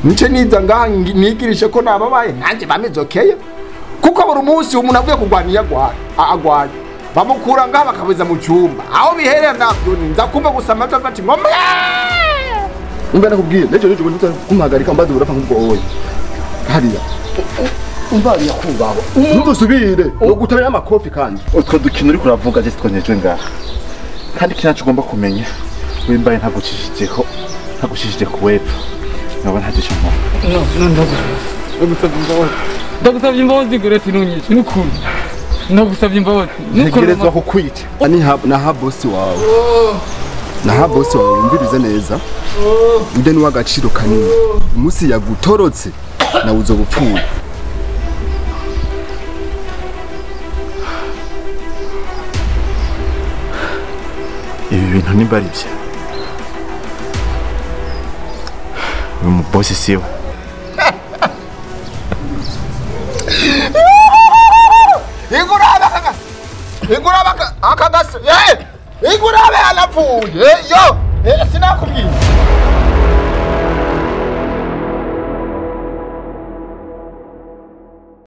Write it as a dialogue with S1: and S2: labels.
S1: nice niza ngaha nigirishe ko nababaye nanjye bamezokeye kuko buri munsi umuntu avuye kugwaniya agwaye bamukura ngaha bakabuza mu cyumba aho biherera navyo nza kumva gusama bati ngombe umbe nakubwiye nejo kumpagarika mbaze urapfa nk'ubwoye hariya umbari yakubaho ntuzusubire no gutabira amakofi kandi
S2: utwo dukino uri kuravuga je twonyeje ngaha kandi kinacu ugomba kumenya wimbaye ntagushishije ku wepfo nabo ntagisha nkora
S3: ndagusabye imbabazi goreti nunyishe n'ukuri ndagusabye imbabazi
S1: ntegerezwa kukwica naha bosi wawe wumvirize neza ude ni w'agaciro kanini umunsi yagutorotse nawe uzobupfuye
S2: ibi bintu nimba ari byo uyu mubosi siwe
S1: iguraba akagase igurabe anapfuye yo sinakubwiye